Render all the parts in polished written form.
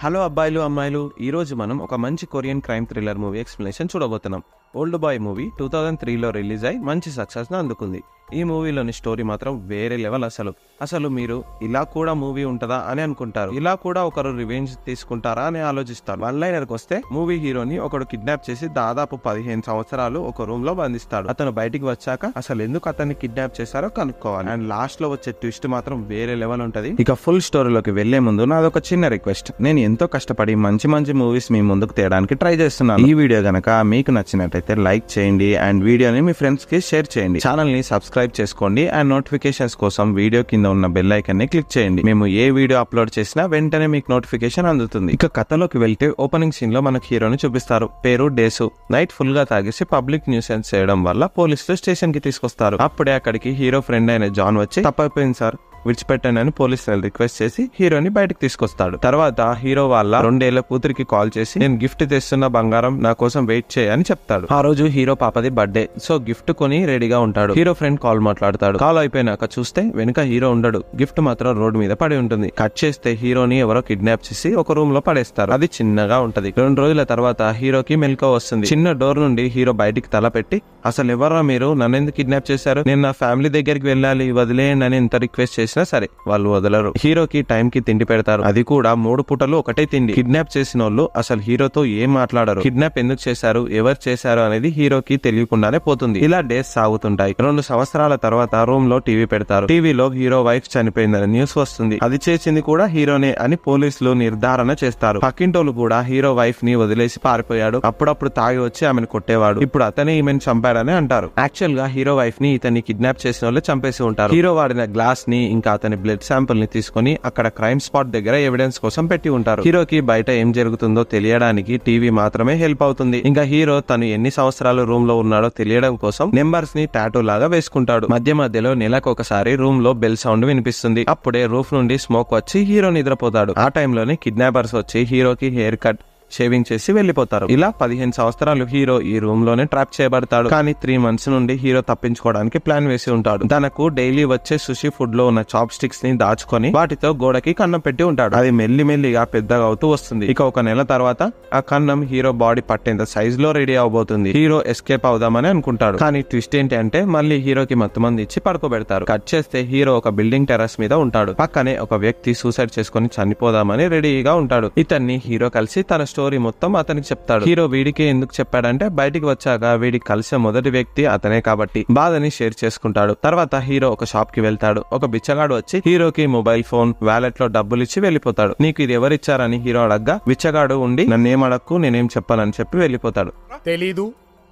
Hello అబ్బాయిలు అమ్మాయిలు, ఈరోజు మనం ఒక మంచి Korean crime thriller movie explanation చూడబోతున్నాం. ఓల్డ్ బాయ్ మూవీ 2003లో రిలీజ్ అయి మంచి సక్సెస్ను అందుకుంది. ఈ మూవీలోని స్టోరీ మాత్రం వేరే లెవెల్. అసలు మీరు ఇలా కూడా మూవీ ఉంటుందా అని అనుకుంటారు. ఇలా కూడా ఒకరు రివెంజ్ తీసుకుంటారా అని ఆలోచిస్తారు. వన్ లైనర్కి వస్తే మూవీ హీరోని ఒకడు కిడ్నాప్ చేసి దాదాపు 15 సంవత్సరాలు ఒక రూమ్ లో బంధిస్తాడు. అతను బయటికి వచ్చాక అసలు ఎందుకు అతన్ని కిడ్నాప్ చేశారో కనుక్కోవాలి. అండ్ లాస్ట్ లో వచ్చే ట్విస్ట్ మాత్రం వేరే లెవెల్ ఉంటది. ఇక ఫుల్ స్టోరీలోకి వెళ్లే ముందు నాదొక చిన్న రిక్వెస్ట్. నేను ఎంతో కష్టపడి మంచి మూవీస్ మీ ముందుకు తేయడానికి ట్రై చేస్తున్నాను. ఈ వీడియో గనక మీకు నచ్చినట్లయితే లైక్ చేయండి అండ్ వీడియోని మీ ఫ్రెండ్స్ కి షేర్ చేయండి. ఛానల్ ని సబ్స్క్రైబ్ చేసుకోండి అండ్ నోటిఫికేషన్స్ కోసం వీడియో కింద ఉన్న బెల్ ఐకాన్ ని క్లిక్ చేయండి. మేము ఏ వీడియో అప్లోడ్ చేసినా వెంటనే మీకు నోటిఫికేషన్ అందుతుంది. ఇక కథలోకి వెళ్తే ఓపెనింగ్ సీన్ లో మనకు హీరోని చూపిస్తారు. పేరు డేసు. నైట్ ఫుల్ గా తాగేసి పబ్లిక్ న్యూసెన్స్ చేయడం వల్ల పోలీసులు స్టేషన్ కి తీసుకొస్తారు. అప్పుడే అక్కడికి హీరో ఫ్రెండ్ అయిన జాన్ వచ్చి తప్పైపోయింది సార్, విడిచిపెట్టాను అని పోలీసులు రిక్వెస్ట్ చేసి హీరోని బయటకు తీసుకొస్తాడు. తర్వాత హీరో వాళ్ళ 2 ఏళ్ల కూతురికి కాల్ చేసి నేను గిఫ్ట్ తెస్తున్న బంగారం నా కోసం వెయిట్ చేయని చెప్తాడు. ఆ రోజు హీరో పాపది బర్త్డే, సో గిఫ్ట్ కొని రెడీగా ఉంటాడు. హీరో ఫ్రెండ్ కాల్ మాట్లాడతాడు. కాల్ అయిపోయినాక చూస్తే వెనుక హీరో ఉండడు. గిఫ్ట్ మాత్రం రోడ్డు మీద పడి ఉంటుంది. కట్ చేస్తే హీరోని ఎవరో కిడ్నాప్ చేసి ఒక రూమ్ లో పడేస్తారు. అది చిన్నగా ఉంటది. 2 రోజుల తర్వాత హీరోకి మెలకువ వస్తుంది. చిన్న డోర్ నుండి హీరో బయటికి తల పెట్టి అసలు ఎవరా మీరు, నన్ను ఎందుకు కిడ్నాప్ చేశారు, నేను నా ఫ్యామిలీ దగ్గరికి వెళ్ళాలి, వదిలేయండి అని ఎంత రిక్వెస్ట్ చేసినా సరే వాళ్ళు వదలరు. హీరోకి టైం కి తిండి పెడతారు. అది కూడా 3 పూటలు ఒకటే తిండి. కిడ్నాప్ చేసిన వాళ్ళు అసలు హీరోతో ఏం మాట్లాడరు. కిడ్నాప్ ఎందుకు చేశారు, ఎవరు చేశారు అనేది హీరోకి తెలియకుండానే పోతుంది. ఇలా డేస్ సాగుతుంటాయి. 2 సంవత్సరాల తర్వాత రూమ్ లో టీవీ పెడతారు. టీవీలో హీరో వైఫ్ చనిపోయిందని న్యూస్ వస్తుంది. అది చేసింది కూడా హీరోనే అని పోలీసులు నిర్ధారణ చేస్తారు. పక్కింటోళ్ళు కూడా హీరో వైఫ్ ని వదిలేసి పారిపోయాడు, అప్పుడప్పుడు తాగి వచ్చి ఆమెను కొట్టేవాడు, ఇప్పుడు అతనే ఈమెను చంపాడని అంటారు. యాక్చువల్ గా హీరో వైఫ్ ని ఇతన్ని కిడ్నాప్ చేసిన వాళ్ళు చంపేసి ఉంటారు. హీరో వాడిన గ్లాస్ ని ఇంకా అతని బ్లడ్ శాంపుల్ ని తీసుకుని అక్కడ క్రైమ్ స్పాట్ దగ్గర ఎవిడెన్స్ కోసం పెట్టి ఉంటారు. హీరోకి బయట ఏం జరుగుతుందో తెలియడానికి టీవీ మాత్రమే హెల్ప్ అవుతుంది. ఇంకా హీరో తను ఎన్ని సంవత్సరాలు రూమ్ లో ఉన్నాడో తెలియడం కోసం నెంబర్స్ ని టాటూ లాగా వేసుకుంటాడు. మధ్యలో నెలకు ఒకసారి రూమ్ లో బెల్ సౌండ్ వినిపిస్తుంది. అప్పుడే రూఫ్ నుండి స్మోక్ వచ్చి హీరో నిద్రపోతాడు. ఆ టైంలోనే కిడ్నాపర్స్ వచ్చి హీరోకి హెయిర్ కట్, షేవింగ్ చేసి వెళ్లిపోతారు. ఇలా 15 సంవత్సరాలు హీరో ఈ రూమ్ లోనే ట్రాప్ చేయబడతాడు. కానీ 3 మంత్స్ నుండి హీరో తప్పించుకోవడానికి ప్లాన్ వేసి ఉంటాడు. తనకు డైలీ వచ్చే సుషి ఫుడ్ లో ఉన్న చాప్ స్టిక్స్ ని దాచుకొని వాటితో గోడకి కన్నం పెట్టి ఉంటాడు. అది మెల్లిమెల్లిగా పెద్దగా అవుతూ వస్తుంది. ఇక 1 నెల తర్వాత ఆ కన్నం హీరో బాడీ పట్టేంత సైజ్ లో రెడీ అవబోతుంది. హీరో ఎస్కేప్ అవుదామని అనుకుంటాడు. కానీ ట్విస్ట్ ఏంటి అంటే మళ్ళీ హీరోకి మత్తుమంది ఇచ్చి పడుకోబెడతారు. కట్ చేస్తే హీరో ఒక బిల్డింగ్ టెర్రస్ మీద ఉంటాడు. పక్కనే ఒక వ్యక్తి సూసైడ్ చేసుకుని చనిపోదామని రెడీగా ఉంటాడు. ఇతన్ని హీరో కలిసి తన స్టోరీ మొత్తం అతనికి చెప్తాడు. హీరో వీడికి ఎందుకు చెప్పాడంటే బయటికి వచ్చాక వీడికి కలిసే మొదటి వ్యక్తి అతనే కాబట్టి బాధని షేర్ చేసుకుంటాడు. తర్వాత హీరో ఒక షాప్ కి వెళ్తాడు. ఒక బిచ్చగాడు వచ్చి హీరోకి మొబైల్ ఫోన్, వ్యాలెట్ లో డబ్బులు ఇచ్చి వెళ్లిపోతాడు. నీకు ఇది ఎవరిచ్చారని హీరో అడగ్గా బిచ్చగాడు ఉండి నన్నేం అడక్కు, నేనేం చెప్పానని చెప్పి వెళ్లిపోతాడు. తెలీదు,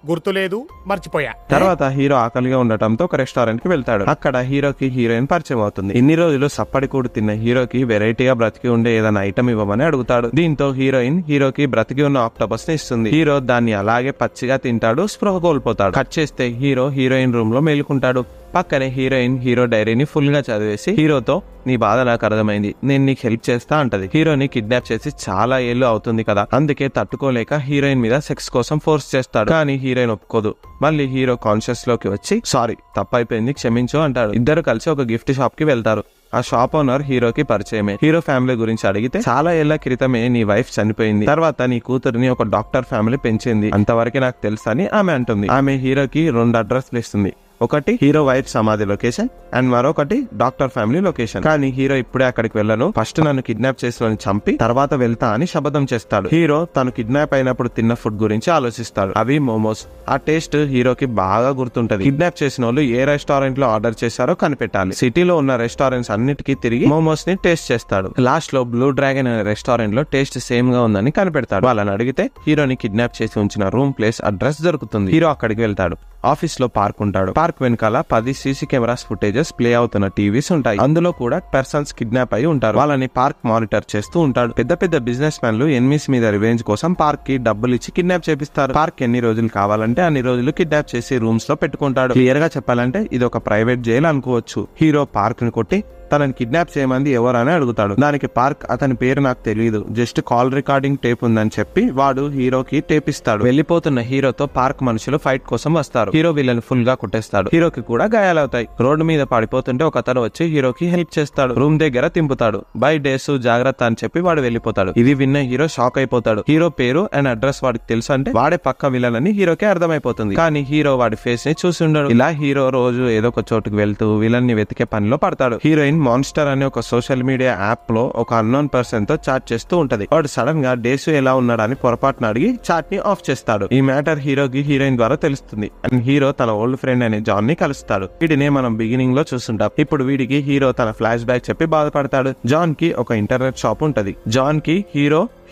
గుర్తులేదు, మర్చిపోయా. తర్వాత హీరో ఆకలిగా ఉండటంతో ఒక రెస్టారెంట్ కి వెళ్తాడు. అక్కడ హీరోకి హీరోయిన్ పరిచయం అవుతుంది. ఇన్ని రోజులు సప్పడి కూడు తిన్న హీరోకి వెరైటీగా బ్రతికి ఉండే ఏదైనా ఐటమ్ ఇవ్వమని అడుగుతాడు. దీంతో హీరోయిన్ హీరోకి బ్రతికి ఉన్న ఆక్టోపస్ ని ఇస్తుంది. హీరో దాన్ని అలాగే పచ్చిగా తింటాడు, స్పృహ కోల్పోతాడు. కట్ చేస్తే హీరో హీరోయిన్ రూమ్ లో మేలుకుంటాడు. పక్కనే హీరోయిన్ హీరో డైరీని ఫుల్ గా చదివేసి హీరోతో నీ బాధ నాకు అర్థమైంది, నేను నీకు హెల్ప్ చేస్తా అంటది. హీరోని కిడ్నాప్ చేసి చాలా ఏళ్ళు అవుతుంది కదా, అందుకే తట్టుకోలేక హీరోయిన్ మీద సెక్స్ కోసం ఫోర్స్ చేస్తాడు. కానీ హీరోయిన్ ఒప్పుకోదు. మళ్ళీ హీరో కాన్షియస్ లోకి వచ్చి సారీ తప్పైపోయింది క్షమించు అంటాడు. ఇద్దరు కలిసి ఒక గిఫ్ట్ షాప్ కి వెళ్తారు. ఆ షాప్ ఓనర్ హీరోకి పరిచయమే. హీరో ఫ్యామిలీ గురించి అడిగితే చాలా ఏళ్ల క్రితమే నీ వైఫ్ చనిపోయింది, తర్వాత నీ కూతురుని ఒక డాక్టర్ ఫ్యామిలీ పెంచింది, అంతవరకు నాకు తెలుసు అని ఆమె అంటుంది. ఆమె హీరోకి 2 అడ్రస్లు ఇస్తుంది. ఒకటి హీరో వైఫ్ సమాధి లొకేషన్ అండ్ మరొకటి డాక్టర్ ఫ్యామిలీ లొకేషన్. కానీ హీరో ఇప్పుడే అక్కడికి వెళ్ళను, ఫస్ట్ నన్ను కిడ్నాప్ చేసిన చంపి తర్వాత వెళ్తా అని శపథం చేస్తాడు. హీరో తను కిడ్నాప్ అయినప్పుడు తిన్న ఫుడ్ గురించి ఆలోచిస్తాడు. అవి మోమోస్. ఆ టేస్ట్ హీరోకి బాగా గుర్తుంటది. కిడ్నాప్ చేసిన వాళ్ళు ఏ రెస్టారెంట్ లో ఆర్డర్ చేశారో కనిపెట్టాలి. సిటీలో ఉన్న రెస్టారెంట్స్ అన్నిటికీ తిరిగి మోమోస్ ని టేస్ట్ చేస్తాడు. లాస్ట్ లో బ్లూ డ్రాగన్ అనే రెస్టారెంట్ లో టేస్ట్ సేమ్ గా ఉందని కనిపెడతాడు. వాళ్ళని అడిగితే హీరోని కిడ్నాప్ చేసి ఉంచిన రూమ్ ప్లేస్ అడ్రస్ దొరుకుతుంది. హీరో అక్కడికి వెళ్తాడు. ఆఫీస్ లో పార్క్ ఉంటాడు. పార్క్ వెనకాల 10 సీసీ కెమెరాస్ ఫుటేజెస్ ప్లే అవుతున్న టీవీస్ ఉంటాయి. అందులో కూడా పర్సన్స్ కిడ్నాప్ అయి ఉంటారు. వాళ్ళని పార్క్ మానిటర్ చేస్తూ ఉంటాడు. పెద్ద బిజినెస్ మ్యాన్లు ఎనిమిస్ మీద రివెంజ్ కోసం పార్క్ కి డబ్బులు ఇచ్చి కిడ్నాప్ చేపిస్తారు. పార్క్ ఎన్ని రోజులు కావాలంటే అన్ని రోజులు కిడ్నాప్ చేసి రూమ్స్ లో పెట్టుకుంటాడు. క్లియర్ గా చెప్పాలంటే ఇది ఒక ప్రైవేట్ జైలు అనుకోవచ్చు. హీరో పార్క్ ని కొట్టి తనని కిడ్నాప్ చేయమంది ఎవరని అడుగుతాడు. దానికి పార్క్ అతని పేరు నాకు తెలియదు, జస్ట్ కాల్ రికార్డింగ్ టేప్ ఉందని చెప్పి వాడు హీరోకి టేప్ ఇస్తాడు. వెళ్లిపోతున్న హీరోతో పార్క్ మనుషులు ఫైట్ కోసం వస్తారు. హీరో వీళ్ళని ఫుల్ గా కొట్టేస్తాడు. హీరోకి కూడా గాయాలవుతాయి. రోడ్డు మీద పడిపోతుంటే ఒక అతను వచ్చి హీరోకి హెల్ప్ చేస్తాడు. రూమ్ దగ్గర తింపుతాడు. బై డేస్ జాగ్రత్త అని చెప్పి వాడు వెళ్లిపోతాడు. ఇది విన్న హీరో షాక్ అయిపోతాడు. హీరో పేరు అండ్ అడ్రస్ వాడికి తెలుసు అంటే వాడే పక్క విలన్ అని హీరోకి అర్థమైపోతుంది. కానీ హీరో వాడి ఫేస్ ని చూసి ఉండడు. ఇలా హీరో రోజు ఏదో ఒక చోటుకు వెళ్తూ విలన్ ని వెతికే పనిలో పడతాడు. హీరోయిన్ మాన్స్టర్ అనే ఒక సోషల్ మీడియా యాప్ లో ఒక అన్నోన్ పర్సన్ తో చాట్ చేస్తూ ఉంటది. వాడు సడన్ గా డేసు ఎలా ఉన్నాడని పొరపాటున అడిగి చాట్ ని ఆఫ్ చేస్తాడు. ఈ మ్యాటర్ హీరోకి హీరోయిన్ ద్వారా తెలుస్తుంది. అండ్ హీరో తన ఓల్డ్ ఫ్రెండ్ అనే జాన్ ని కలుస్తాడు. వీడినే మనం బిగినింగ్ లో చూస్తుంటాం. ఇప్పుడు వీడికి హీరో తన ఫ్లాష్ బ్యాక్ చెప్పి బాధపడతాడు. జాన్ కి ఒక ఇంటర్నెట్ షాప్ ఉంటది. జాన్ కి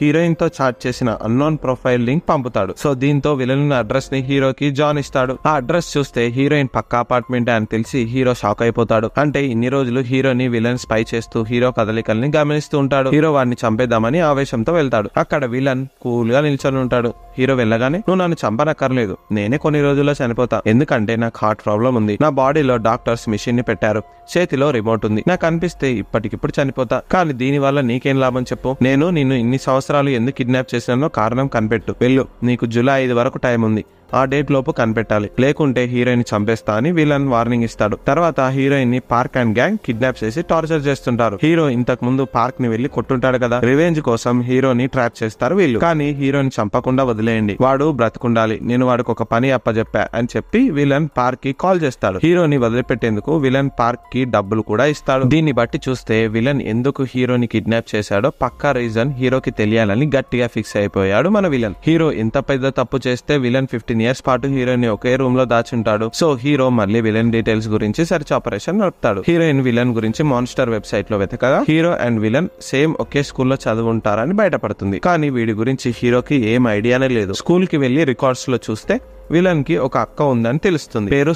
హీరోయిన్ తో చాట్ చేసిన అన్నోన్ ప్రొఫైల్ లింక్ పంపుతాడు. సో దీంతో విలన్ అడ్రస్ ని హీరోకి జాన్ ఇస్తాడు. ఆ అడ్రస్ చూస్తే హీరోయిన్ పక్క అపార్ట్మెంట్ అని తెలిసి హీరో షాక్ అయిపోతాడు. అంటే ఇన్ని రోజులు హీరోని విలన్ స్పై చేస్తూ హీరో కదలికల్ని గమనిస్తూ ఉంటాడు. హీరో వాడిని చంపేద్దామని ఆవేశంతో వెళ్తాడు. అక్కడ విలన్ కూల్ గా నిల్చొని ఉంటాడు. హీరో వెళ్ళగానే, నువ్వు నన్ను చంపనక్కర్లేదు, నేనే కొన్ని రోజుల్లో చనిపోతా, ఎందుకంటే నాకు హార్ట్ ప్రాబ్లం ఉంది. నా బాడీలో డాక్టర్స్ మిషన్ ని పెట్టారు, చేతిలో రిమోట్ ఉంది, నాకు అనిపిస్తే ఇప్పటికిప్పుడు చనిపోతా. కానీ దీని వల్ల నీకేం లాభం చెప్పు? నేను నిన్ను ఇన్ని సంవత్సరాలు ఎందుకు కిడ్నాప్ చేసినానో కారణం కనిపెట్టు. వెళ్ళు, నీకు జూలై 5 వరకు టైం ఉంది. ఆ డేట్ లోపు కనిపెట్టాలి, లేకుంటే హీరోయిన్ చంపేస్తా అని విలన్ వార్నింగ్ ఇస్తాడు. తర్వాత హీరోయిన్ ని పార్క్ అండ్ గ్యాంగ్ కిడ్నాప్ చేసి టార్చర్ చేస్తుంటారు. హీరో ఇంతకు ముందు పార్క్ ని వెళ్లి కొట్టుంటాడు కదా, రివెంజ్ కోసం హీరోని ట్రాప్ చేస్తారు వీళ్ళు. కానీ హీరోని చంపకుండా వదిలేయండి, వాడు బ్రతుకుండాలి, నేను వాడికి ఒక పని అప్పచెప్పా అని చెప్పి విలన్ పార్క్ కి కాల్ చేస్తాడు. హీరోని వదిలిపెట్టేందుకు విలన్ పార్క్ కి డబ్బులు కూడా ఇస్తాడు. దీన్ని బట్టి చూస్తే విలన్ ఎందుకు హీరోని కిడ్నాప్ చేశాడో పక్కా రీజన్ హీరోకి తెలియాలని గట్టిగా ఫిక్స్ అయిపోయాడు మన విలన్. హీరో ఇంత పెద్ద తప్పు చేస్తే విలన్ 15 years పాటు హీరోయిన్ ఒకే రూమ్ లో దాచుంటాడు. సో హీరో మళ్ళీ విలన్ డీటెయిల్స్ గురించి సెర్చ్ ఆపరేషన్ నడుపుతాడు. హీరోయిన్ విలన్ గురించి మాన్స్టర్ వెబ్సైట్ లో వెతకగా హీరో అండ్ విలన్ సేమ్ ఒకే స్కూల్లో చదువుంటారని బయటపడుతుంది. కానీ వీడి గురించి హీరోకి ఏం ఐడియానే లేదు. స్కూల్ కి వెళ్లి రికార్డ్స్ లో చూస్తే విలన్ కి ఒక అక్క ఉందని తెలుస్తుంది. పేరు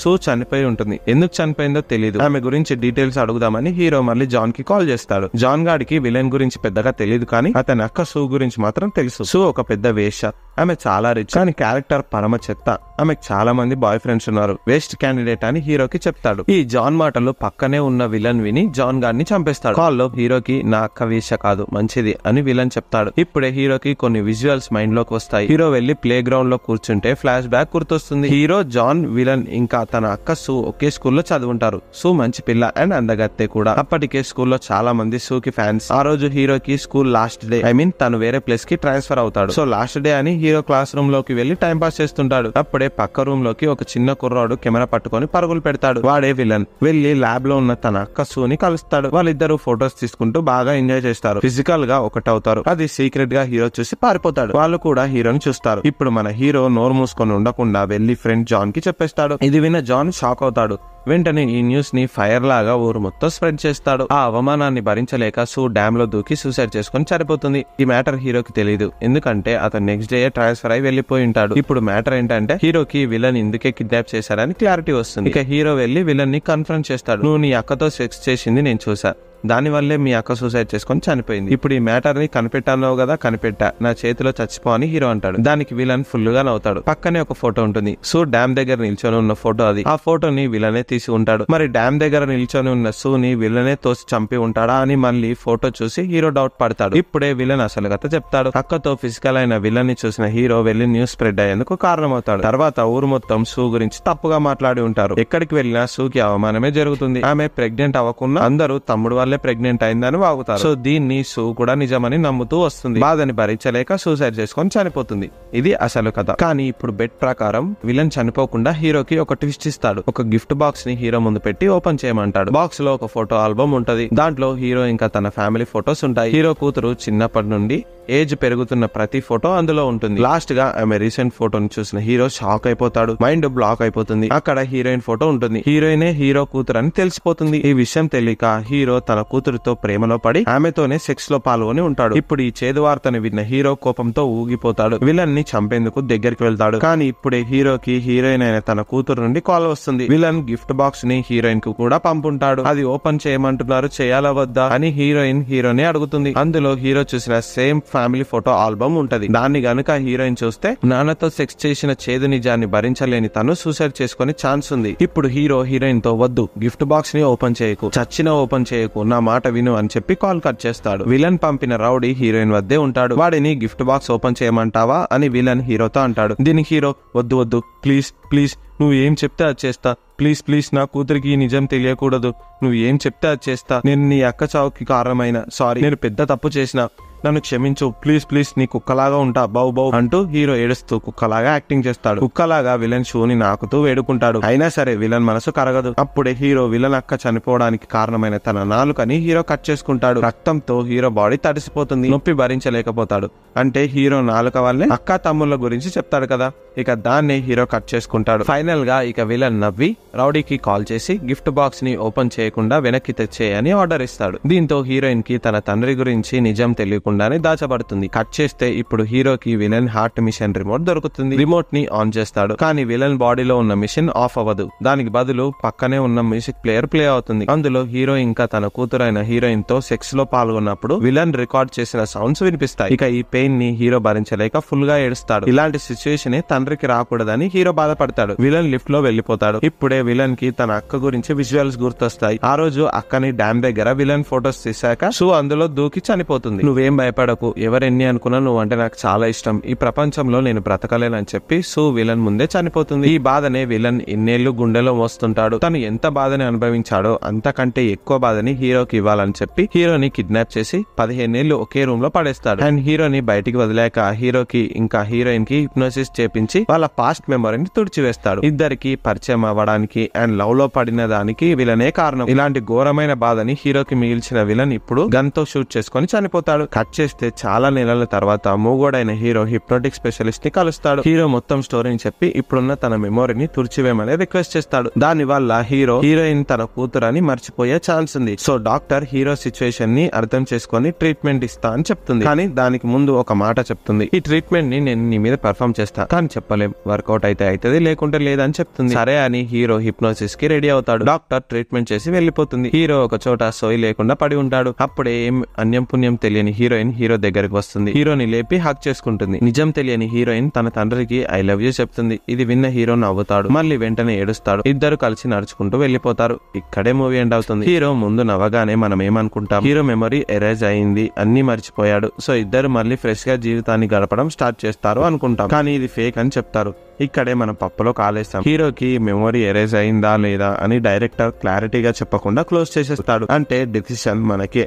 సూ చనిపోయి ఉంటుంది. ఎందుకు చనిపోయిందో తెలియదు. ఆమె గురించి డీటెయిల్స్ అడుగుదామని హీరో మళ్ళీ జాన్ కి కాల్ చేస్తాడు. జాన్ గాడికి విలన్ గురించి పెద్దగా తెలియదు, కానీ అతని అక్క సూ గురించి మాత్రం తెలుసు. సూ ఒక పెద్ద వేశ్య. ఆమె చాలా రిచ్, కానీ క్యారెక్టర్ పరమ చెత్త. ఆమెకు చాలా మంది బాయ్ ఫ్రెండ్స్ ఉన్నారు, వేస్ట్ క్యాండిడేట్ అని హీరోకి చెప్తాడు. ఈ జాన్ మాటలు పక్కనే ఉన్న విలన్ విని జాన్ గాడిని చంపేస్తాడు. కాల్లో హీరోకి నా అక్క వేశ్య కాదు, మంచిది అని విలన్ చెప్తాడు. ఇప్పుడే హీరోకి కొన్ని విజువల్స్ మైండ్ లోకి వస్తాయి. హీరో వెళ్లి ప్లే గ్రౌండ్ లో కూర్చుంటే ఫ్లాష్ బ్యాక్ గుర్తొస్తుంది. హీరో, జాన్, విలన్ ఇంకా తన అక్క సూ ఒకే స్కూల్లో చదువుంటారు. సూ మంచి పిల్ల అండ్ అందగత్తె కూడా. అప్పటికే స్కూల్లో చాలా మంది సూకి ఫ్యాన్స్. ఆ రోజు హీరోకి స్కూల్ లాస్ట్ డే, తను వేరే ప్లేస్ కి ట్రాన్స్ఫర్ అవుతాడు. సో లాస్ట్ డే అని హీరో క్లాస్ రూమ్ లోకి వెళ్లి టైం పాస్ చేస్తుంటాడు. అప్పుడే పక్క రూమ్ లోకి ఒక చిన్న కుర్రాడు కెమెరా పట్టుకొని పరుగులు పెడతాడు. వాడే విలన్. వెళ్లి ల్యాబ్ లో ఉన్న తన అక్క సూని కలుస్తాడు. వాళ్ళిద్దరూ ఫొటోస్ తీసుకుంటూ బాగా ఎంజాయ్ చేస్తారు. ఫిజికల్ గా ఒకటవుతారు. అది సీక్రెట్ గా హీరో చూసి పారిపోతాడు. వాళ్ళు కూడా హీరోని చూస్తారు. ఇప్పుడు మన హీరో నోరు మూసుకొని ఉండకుండా వెళ్లి ఫ్రెండ్ జాన్ కి చెప్పేస్తాడు. ఇది విన్న జాన్ షాక్ అవుతాడు. వెంటనే ఈ న్యూస్ ని ఫైర్ లాగా ఊరు మొత్తం స్ప్రెడ్ చేస్తాడు. ఆ అవమానాన్ని భరించలేక సూ డ్యామ్ లో దూకి సూసైడ్ చేసుకుని చనిపోతుంది. ఈ మ్యాటర్ హీరోకి తెలియదు, ఎందుకంటే అతను నెక్స్ట్ డే ట్రాన్స్ఫర్ అయి వెళ్లిపోయి ఉంటాడు. ఇప్పుడు మ్యాటర్ ఏంటంటే హీరోకి విలన్ ఎందుకే కిడ్నాప్ చేశారని క్లారిటీ వస్తుంది. ఇక హీరో వెళ్లి విలన్ ని కన్ఫ్రంట్ చేస్తాడు. నువ్వు నీ అక్కతో సెక్స్ చేసింది నేను చూసా, దాని వల్లే మీ అక్క సూసైడ్ చేసుకొని చనిపోయింది. ఇప్పుడు ఈ మ్యాటర్ ని కనిపెట్టాను కదా, కనిపెట్టా, నా చేతిలో చచ్చిపో అని హీరో అంటాడు. దానికి విలన్ ఫుల్ గా నవ్వుతాడు. పక్కనే ఒక ఫోటో ఉంటుంది. సూ డ్యామ్ దగ్గర నిల్చొని ఉన్న ఫోటో అది. ఆ ఫోటోని విలనే తీసి ఉంటాడు. మరి డ్యామ్ దగ్గర నిల్చొని ఉన్న సూని విలనే తోసి చంపి ఉంటాడా అని మళ్ళీ ఫోటో చూసి హీరో డౌట్ పడతాడు. ఇప్పుడే విలన్ అసలు కథ చెప్తాడు. అక్కతో ఫిజికల్ అయిన విలన్ ని చూసిన హీరో వెళ్లి న్యూస్ స్ప్రెడ్ అయ్యేందుకు కారణమవుతాడు. తర్వాత ఊరు మొత్తం సూ గురించి తప్పుగా మాట్లాడి ఉంటారు. ఎక్కడికి వెళ్ళినా సూకి అవమానమే జరుగుతుంది. ఆమె ప్రెగ్నెంట్ అవ్వకుండా అందరూ తమ్ముడు వల్లే ప్రెగ్నెంట్ అయిందని వాగుతారు. సో దీన్ని సూ కూడా నిజమని నమ్ముతూ వస్తుంది. బాధని భరించలేక సూసైడ్ చేసుకొని చనిపోతుంది. ఇది అసలు కథ. కానీ ఇప్పుడు బెట్ ప్రకారం విలన్ చనిపోకుండా హీరోకి ఒక ట్విస్ట్ ఇస్తాడు. ఒక గిఫ్ట్ బాక్స్ ని హీరో ముందు పెట్టి ఓపెన్ చేయమంటాడు. బాక్స్ లో ఒక ఫోటో ఆల్బమ్ ఉంటది. దాంట్లో హీరో ఇంకా తన ఫ్యామిలీ ఫొటోస్ ఉంటాయి. హీరో కూతురు చిన్నప్పటి నుండి ఏజ్ పెరుగుతున్న ప్రతి ఫోటో అందులో ఉంటుంది. లాస్ట్ గా ఆమె రీసెంట్ ఫోటోని చూసిన హీరో షాక్ అయిపోతాడు. మైండ్ బ్లాక్ అయిపోతుంది. అక్కడ హీరోయిన్ ఫోటో ఉంటుంది. హీరోయినే హీరో కూతురు అని తెలిసిపోతుంది. ఈ విషయం తెలియక హీరో తన కూతురుతో ప్రేమలో పడి ఆమెతోనే సెక్స్ లో పాల్గొని ఉంటాడు. ఇప్పుడు ఈ చేదు వార్తను విన్న హీరో కోపంతో ఊగిపోతాడు. విలన్ ని చంపేందుకు దగ్గరికి వెళ్తాడు. కానీ ఇప్పుడే హీరోకి హీరోయిన్ అయిన తన కూతురు నుండి కాల్ వస్తుంది. విలన్ గిఫ్ట్ బాక్స్ ని హీరోయిన్ కు కూడా పంపుంటాడు. అది ఓపెన్ చేయమంటున్నారు, చేయాలా వద్దా అని హీరోయిన్ హీరోని అడుగుతుంది. అందులో హీరో చూసిన సేమ్ ఫ్యామిలీ ఫోటో ఆల్బమ్ ఉంటది. దాన్ని గనుక హీరోయిన్ చూస్తే నాన్నతో సెక్స్ చేసిన చేదు నిజాన్ని భరించలేని తను సూసైడ్ చేసుకునే ఛాన్స్ ఉంది. ఇప్పుడు హీరోయిన్ తో వద్దు, గిఫ్ట్ బాక్స్ ని ఓపెన్ చేయకు, చచ్చినా ఓపెన్ చేయకు, నా మాట విను అని చెప్పి కాల్ కట్ చేస్తాడు. విలన్ పంపిన రౌడీ హీరోయిన్ వద్దే ఉంటాడు. వాడిని గిఫ్ట్ బాక్స్ ఓపెన్ చేయమంటావా అని విలన్ హీరోతో అంటాడు. దీనికి హీరో వద్దు ప్లీజ్ నువ్వు ఏం చెప్తే అది చేస్తా, ప్లీజ్ నా కూతురికి ఈ నిజం తెలియకూడదు, నువ్వు ఏం చెప్తే అది చేస్తా, నేను నీ అక్క చావుకి కారణమైన సారీ, నేను పెద్ద తప్పు చేసిన, నన్ను క్షమించు, ప్లీజ్ నీ కుక్కలాగా ఉంటా బౌ అంటూ హీరో ఏడుస్తూ కుక్కలాగా యాక్టింగ్ చేస్తాడు. కుక్కలాగా విలన్ షూని నాకుతూ వేడుకుంటాడు. అయినా సరే విలన్ మనసు కరగదు. అప్పుడే హీరో విలన్ అక్క చనిపోవడానికి కారణమైన తన నాలుకని హీరో కట్ చేసుకుంటాడు. రక్తంతో హీరో బాడీ తడిసిపోతుంది. నొప్పి భరించలేకపోతాడు. అంటే హీరో నాలుక వల్లే అక్క తమ్ముళ్ళ గురించి చెప్తాడు కదా, ఇక దాన్ని హీరో కట్ చేసుకుంటాడు. ఫైనల్ గా ఇక విలన్ నవ్వి రౌడీకి కాల్ చేసి గిఫ్ట్ బాక్స్ ని ఓపెన్ చేయకుండా వెనక్కి తెచ్చేయని ఆర్డర్ ఇస్తాడు. దీంతో హీరోయిన్ కి తన తండ్రి గురించి నిజం తెలియకుండానే దాచబడుతుంది. కట్ చేస్తే ఇప్పుడు హీరోకి విలన్ హార్ట్ మిషన్ రిమోట్ దొరుకుతుంది. రిమోట్ ని ఆన్ చేస్తాడు. కానీ విలన్ బాడీలో ఉన్న మిషన్ ఆఫ్ అవ్వదు. దానికి బదులు పక్కనే ఉన్న మ్యూజిక్ ప్లేయర్ ప్లే అవుతుంది. అందులో హీరో ఇంకా తన కూతురైన హీరోయిన్ తో సెక్స్ లో పాల్గొన్నప్పుడు విలన్ రికార్డ్ చేసిన సౌండ్స్ వినిపిస్తాయి. ఇక ఈ పెయిన్ ని హీరో భరించలేక ఫుల్ గా ఏడుస్తాడు. ఇలాంటి సిచ్యువేషన్ తండ్రికి రాకూడదని హీరో బాధపడతాడు. విలన్ లిఫ్ట్ లో వెళ్లిపోతాడు. ఇప్పుడే విలన్ కి తన అక్క గురించి విజువల్స్ గుర్తొస్తాయి. ఆ రోజు అక్కని డ్యామ్ దగ్గర విలన్ ఫొటోస్ తీసాక షూ అందులో దూకి చనిపోతుంది. నువ్వేం భయపడకు, ఎవరెన్ని అనుకున్నా నువ్వు అంటే నాకు చాలా ఇష్టం, ఈ ప్రపంచంలో నేను బ్రతకలేనని చెప్పి షూ విలన్ ముందే చనిపోతుంది. ఈ బాధనే విలన్ ఇన్నేళ్లు గుండెలో మోస్తుంటాడు. తను ఎంత బాధని అనుభవించాడో అంతకంటే ఎక్కువ బాధని హీరోకి ఇవ్వాలని చెప్పి హీరోని కిడ్నాప్ చేసి 15 ఏళ్లు ఒకే రూమ్ లో పడేస్తాడు. అండ్ హీరోని బయటికి వదిలేక హీరోకి ఇంకా హీరోయిన్ కి హిప్నోసిస్ చేపించి వాళ్ళ పాస్ట్ మెమరీని తుడిచివేస్తాడు. ఇద్దరికి పరిచయం అవ్వడానికి అండ్ లవ్ లో పడిన దానికి విలనే కారణం. ఇలాంటి ఘోరమైన బాధని హీరోకి మిగిల్చిన విలన్ ఇప్పుడు గన్ తో షూట్ చేసుకుని చనిపోతాడు. కట్ చేస్తే చాలా నెలల తర్వాత మూగోడైన హీరో హిప్నోటిక్ స్పెషలిస్ట్ ని కలుస్తాడు. హీరో మొత్తం స్టోరీని చెప్పి ఇప్పుడున్న తన మెమొరీని తుడిచివేయమని రిక్వెస్ట్ చేస్తాడు. దాని వల్ల హీరోయిన్ తన కూతురని మర్చిపోయే ఛాన్స్ ఉంది. సో డాక్టర్ హీరో సిచ్యువేషన్ ని అర్థం చేసుకుని ట్రీట్మెంట్ ఇస్తా అని చెప్తుంది. కానీ దానికి ముందు ఒక మాట చెప్తుంది, ఈ ట్రీట్మెంట్ ని నేను నీ మీద పర్ఫామ్ చేస్తా, కానీ చెప్పలేం, వర్కౌట్ అయితే అవుతుంది లేకుంటే లేదని చెప్తుంది. సరే అని హీరో హిప్నోసిస్ కి రెడీ అవుతాడు. డాక్టర్ ట్రీట్మెంట్ చేసి వెళ్లిపోతుంది. హీరో ఒక చోట సోయి లేకుండా పడి ఉంటాడు. అప్పుడే ఏం అన్యం పుణ్యం తెలియని హీరోయిన్ హీరో దగ్గరికి వస్తుంది. హీరోని లేపి హక్ చేసుకుంటుంది. నిజం తెలియని హీరోయిన్ తన తండ్రికి ఐ లవ్ యూ చెప్తుంది. ఇది విన్న హీరో నవ్వుతాడు. మళ్ళీ వెంటనే ఏడుస్తాడు. ఇద్దరు కలిసి నడుచుకుంటూ వెళ్లిపోతారు. ఇక్కడే మూవీ ఎండ్ అవుతుంది. హీరో ముందు నవ్వగానే మనం ఏమనుకుంటాం, హీరో మెమరీ ఎరేజ్ అయింది, అన్ని మర్చిపోయాడు, సో ఇద్దరు మళ్ళీ ఫ్రెష్ గా జీవితాన్ని గడపడం స్టార్ట్ చేస్తారు అనుకుంటాం. కానీ ఇది ఫేక్ అని చెప్తారు. ఇక్కడే మనం పప్పులో కాలేస్తాం. హీరోకి మెమరీ ఎరేజ్ అయిందా లేదా అని డైరెక్టర్ క్లారిటీగా చెప్పకుండా క్లోజ్ చేసేస్తాడు. అంటే డిసిషన్ మనకి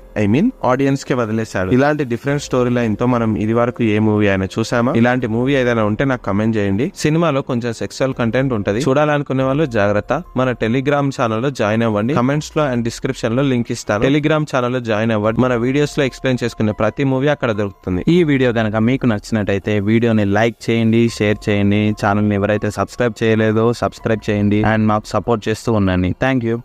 ఆడియన్స్ కి వదిలేశాడు. ఇలాంటి డిఫరెంట్ స్టోరీ లైన్ తో మనం ఇది వరకు ఏ మూవీ అయినా చూసామా? ఇలాంటి మూవీ ఏదైనా ఉంటే నాకు కమెంట్ చేయండి. సినిమాలో కొంచెం సెక్సువల్ కంటెంట్ ఉంటది, చూడాలనుకునే వాళ్ళు జాగ్రత్త. మన టెలిగ్రామ్ ఛానల్ లో జాయిన్ అవ్వండి. కమెంట్స్ లో అండ్ డిస్క్రిప్షన్ లో లింక్ ఇస్తాను. టెలిగ్రామ్ ఛానల్ లో జాయిన్ అవ్వండి. మన వీడియోస్ లో ఎక్స్ప్లెయిన్ చేసుకునే ప్రతి మూవీ అక్కడ దొరుకుతుంది. ఈ వీడియో కనుక మీకు నచ్చినట్టయితే వీడియోని లైక్ చేయండి, షేర్ చేయండి. ఛానల్ ని ఎవరైతే సబ్స్క్రైబ్ చేయలేదో సబ్స్క్రైబ్ చేయండి అండ్ మాకు సపోర్ట్ చేస్తూ ఉండండి. Thank you.